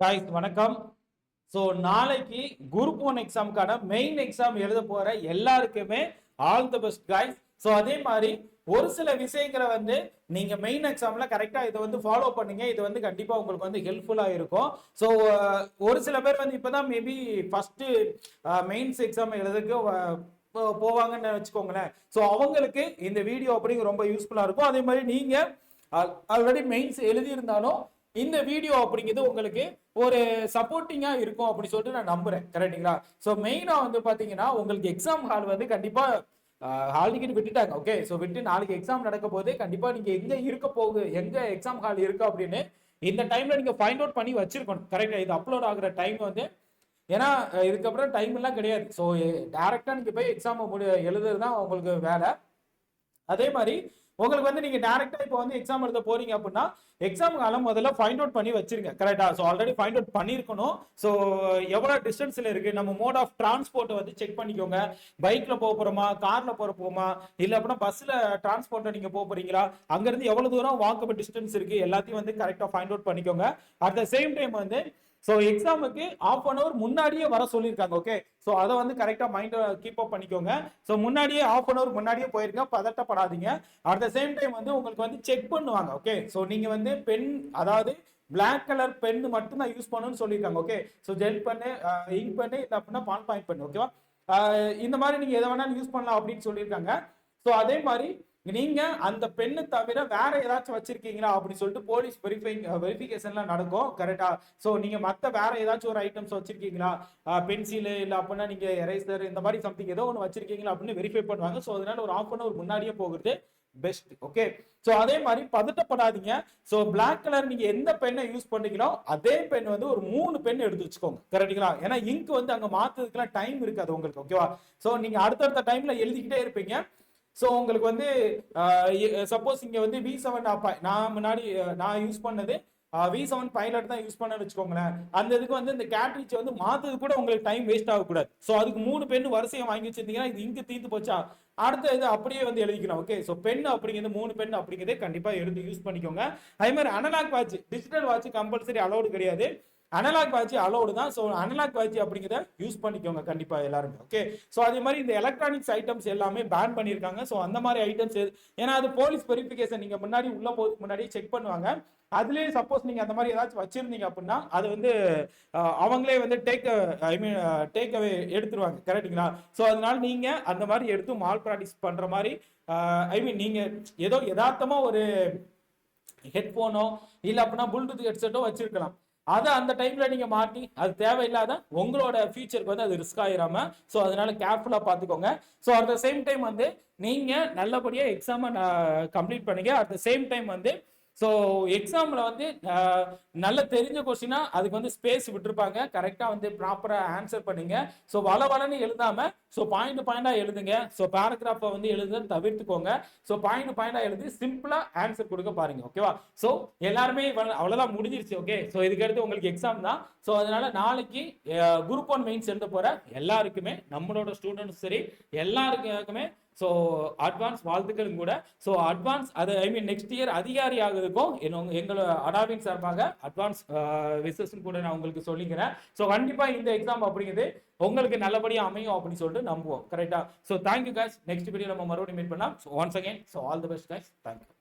Guys வணக்கம். So நாளைக்கு group one எக்ஸாமுக்கான main exam எழுத போற எல்லாருக்குமே all the best guys. So அதே மாதிரி ஒரு சில விஷயங்களை நீங்க மெயின் எக்ஸாம்ல கரெக்டா இதை ஃபாலோ பண்ணுங்க. இது கண்டிப்பா உங்களுக்கு ஹெல்ப்ஃபுல்லா இருக்கும். ஸோ ஒரு சில பேர் இப்பதான் மேபி ஃபர்ஸ்ட் மெயின்ஸ் எக்ஸாம் எழுதுக்கு போவாங்கன்னு வச்சுக்கோங்களேன். ஸோ அவங்களுக்கு இந்த வீடியோ அப்படிங்க ரொம்ப யூஸ்ஃபுல்லா இருக்கும். அதே மாதிரி நீங்க ஆல்ரெடி மெயின்ஸ் எழுதியிருந்தாலும் இந்த வீடியோ அப்படிங்கிறது உங்களுக்கு ஒரு சப்போர்ட்டிங்கா இருக்கும் அப்படின்னு சொல்லிட்டு நான் நம்புறேன். கரெக்டுங்களா? ஸோ மெயினா பாத்தீங்கன்னா உங்களுக்கு எக்ஸாம் ஹால் கண்டிப்பா ஹால் டிக்கெட் விட்டுட்டாங்க. ஓகே, ஸோ விட்டு நாளைக்கு எக்ஸாம் நடக்க போது கண்டிப்பா நீங்க எங்க இருக்க போகுது, எங்க எக்ஸாம் ஹால் இருக்கு அப்படின்னு இந்த டைம்ல நீங்க ஃபைண்ட் அவுட் பண்ணி வச்சிருக்கணும். கரெக்டா? இது அப்லோட் ஆகுற டைம் ஏன்னா இதுக்கப்புறம் டைம் எல்லாம் கிடையாது. ஸோ டைரக்டா நீங்க போய் எக்ஸாம் எழுதுறது தான் உங்களுக்கு வேலை. அதே மாதிரி உங்களுக்கு நீங்க டைரக்டா இப்போ எக்ஸாம் எழுத போறீங்க அப்படின்னா எக்ஸாம் காலம் முதல்ல ஃபைண்ட் அவுட் பண்ணி வச்சிருங்க. கரெக்டா? ஸோ ஆல்ரெடி ஃபைண்ட் அவுட் பண்ணிருக்கணும். ஸோ எவ்வளவு டிஸ்டன்ஸ்ல இருக்கு, நம்ம மோட் ஆஃப் டிரான்ஸ்போர்ட் செக் பண்ணிக்கோங்க. பைக்ல போறோமா, கார்ல போறோமா, இல்ல அப்படின்னா பஸ்ல டிரான்ஸ்போர்ட்ல நீங்க போறீங்களா, அங்க இருந்து எவ்வளவு தூரம் வாக்கபிள் டிஸ்டன்ஸ் இருக்கு எல்லாத்தையும் கரெக்டா ஃபைண்ட் அவுட் பண்ணிக்கோங்க. At the same time so எக்ஸாமுக்கு ½ அன் அவர் முன்னாடியே வர சொல்லியிருக்காங்க. ஓகே, ஸோ அதை கரெக்டாக மைண்ட் கீப் அப் பண்ணிக்கோங்க. ஸோ முன்னாடியே ½ அன் அவர் முன்னாடியே போயிருங்க, பதட்டப்படாதீங்க. அட் த சேம் டைம் உங்களுக்கு செக் பண்ணுவாங்க. ஓகே, ஸோ நீங்க பென், அதாவது பிளாக் கலர் பென் மட்டும் தான் யூஸ் பண்ணணும்னு சொல்லியிருக்காங்க. Okay, so gel pen, ink pen, இல்லை அப்படின்னா பால் பாயிண்ட் பென். ஓகேவா? இந்த மாதிரி நீங்க எதை வேணாலும் யூஸ் பண்ணலாம் அப்படின்னு சொல்லியிருக்காங்க. ஸோ அதே மாதிரி நீங்க அந்த பெண்ணு தவிர வேற ஏதாச்சும் வச்சிருக்கீங்களா அப்படின்னு சொல்லிட்டு போலீஸ் வெரிஃபிகேஷன்லாம் நடக்கும். கரெக்டா? ஸோ நீங்க மத்த வேற ஏதாச்சும் ஒரு ஐட்டம்ஸ் வச்சிருக்கீங்களா, பென்சில் இல்ல அப்படின்னா நீங்க எரேசர் இந்த மாதிரி சம்திங் ஏதோ ஒன்று வச்சிருக்கீங்களா அப்படின்னு வெரிஃபை பண்ணுவாங்க. ஸோ அதனால ஒரு ½ அன் அவர் முன்னாடியே போகிறது பெஸ்ட். ஓகே, ஸோ அதே மாதிரி பதட்டப்படாதீங்க. ஸோ பிளாக் கலர் நீங்க எந்த பெண்ணை யூஸ் பண்ணீங்களோ அதே பெண் ஒரு 3 பெண் எடுத்து வச்சுக்கோங்க. கரெக்டுங்களா? ஏன்னா இங்க் அங்க மாத்துறதுக்குலாம் டைம் இருக்காது உங்களுக்கு. ஓகேவா? ஸோ நீங்க அடுத்தடுத்த டைம்ல எழுதிக்கிட்டே இருப்பீங்க. ஸோ உங்களுக்கு சப்போஸ் இங்க V7 நான் முன்னாடி நான் யூஸ் பண்ணது V7 பைலட் தான் யூஸ் பண்ண வச்சுக்கோங்களேன். அந்த இதுக்கு இந்த கேட்ரிட்ஜ் மாத்தது கூட உங்களுக்கு டைம் வேஸ்ட் ஆகக்கூடாது. ஸோ அதுக்கு 3 பெண் வரிசையை வாங்கி வச்சிருந்தீங்கன்னா இது இங்கு தீர்ந்து போச்சா, அடுத்த இது அப்படியே எழுதிக்கணும். ஓகே, ஸோ பென் அப்படிங்கிறது 3 பென் அப்படிங்கிறதே கண்டிப்பா எடுத்து யூஸ் பண்ணிக்கோங்க. அதே மாதிரி analogue watch, digital watch compulsory allowed கிடையாது. அனலாக் வாட்ச் அலௌடு தான். ஸோ அனலாக் வாட்ச் அப்படிங்கிறத யூஸ் பண்ணிக்கோங்க கண்டிப்பா எல்லாருமே. ஓகே, ஸோ அதே மாதிரி இந்த எலக்ட்ரானிக்ஸ் ஐட்டம்ஸ் எல்லாமே பேன் பண்ணியிருக்காங்க. ஸோ அந்த மாதிரி ஐட்டம்ஸ் ஏன்னா அது போலீஸ் வெரிஃபிகேஷன், நீங்க முன்னாடி உள்ள போறதுக்கு முன்னாடி செக் பண்ணுவாங்க. அதுலேயே சப்போஸ் நீங்க அந்த மாதிரி ஏதாச்சும் வச்சிருந்தீங்க அப்படின்னா அது அவங்களே டேக் அவே எடுத்துருவாங்க. கரெக்டுங்களா? ஸோ அதனால நீங்க அந்த மாதிரி எடுத்து மால் ப்ராக்டிஸ் பண்ற மாதிரி நீங்க ஏதோ யதார்த்தமா ஒரு ஹெட்போனோ இல்ல அப்படின்னா ப்ளூடூத் ஹெட்செட்டோ வச்சிருக்கலாம். அதை அந்த டைம்ல நீங்க மாட்டி அது தேவையில்லாத உங்களோட ஃபியூச்சருக்கு அது ரிஸ்க் ஆயிராம, ஸோ அதனால கேர்ஃபுல்லா பார்த்துக்கோங்க. So at the same time நீங்க நல்லபடியா எக்ஸாமை கம்ப்ளீட் பண்ணுங்க. At the same time so எக்ஸாம்ல நல்ல தெரிஞ்ச கொஸ்டினா அதுக்கு ஸ்பேஸ் விட்டுருப்பாங்க. கரெக்டா ப்ராப்பரா ஆன்சர் பண்ணுங்க. ஸோ வளன்னு எழுதாம ஸோ பாயிண்டா எழுதுங்க. ஸோ பேராகிராஃபை எழுத தவிர்த்துக்கோங்க. ஸோ பாயிண்டா எழுதி சிம்பிளா ஆன்சர் கொடுக்க பாருங்க. ஓகேவா? ஸோ எல்லாருமே அவ்வளவுதான் முடிஞ்சிருச்சு. ஓகே, ஸோ இதுக்கு அடுத்து உங்களுக்கு எக்ஸாம் தான். ஸோ அதனால நாளைக்கு குரூப் 1 மெயின்ஸ் எழுத போற எல்லாருக்குமே, நம்மளோட ஸ்டூடெண்ட்ஸ் சரி எல்லாருக்குமே ஸோ அட்வான்ஸ் வாழ்த்துக்கள் கூட. ஸோ அட்வான்ஸ் அது நெக்ஸ்ட் இயர் அதிகாரி ஆகுதுக்கும் எங்களோட அடாவின் சார்பாக அட்வான்ஸ் விஷஸ் கூட நான் உங்களுக்கு சொல்லிக்கிறேன். ஸோ கண்டிப்பா இந்த எக்ஸாம் அப்படிங்கிறது உங்களுக்கு நல்லபடியாக அமையும் அப்படின்னு சொல்லிட்டு நம்புவோம். கரெக்டா? So thank you guys. Next video நம்ம மறுபடியும் மீட் பண்ணலாம். So once again so all the best guys. Thank you.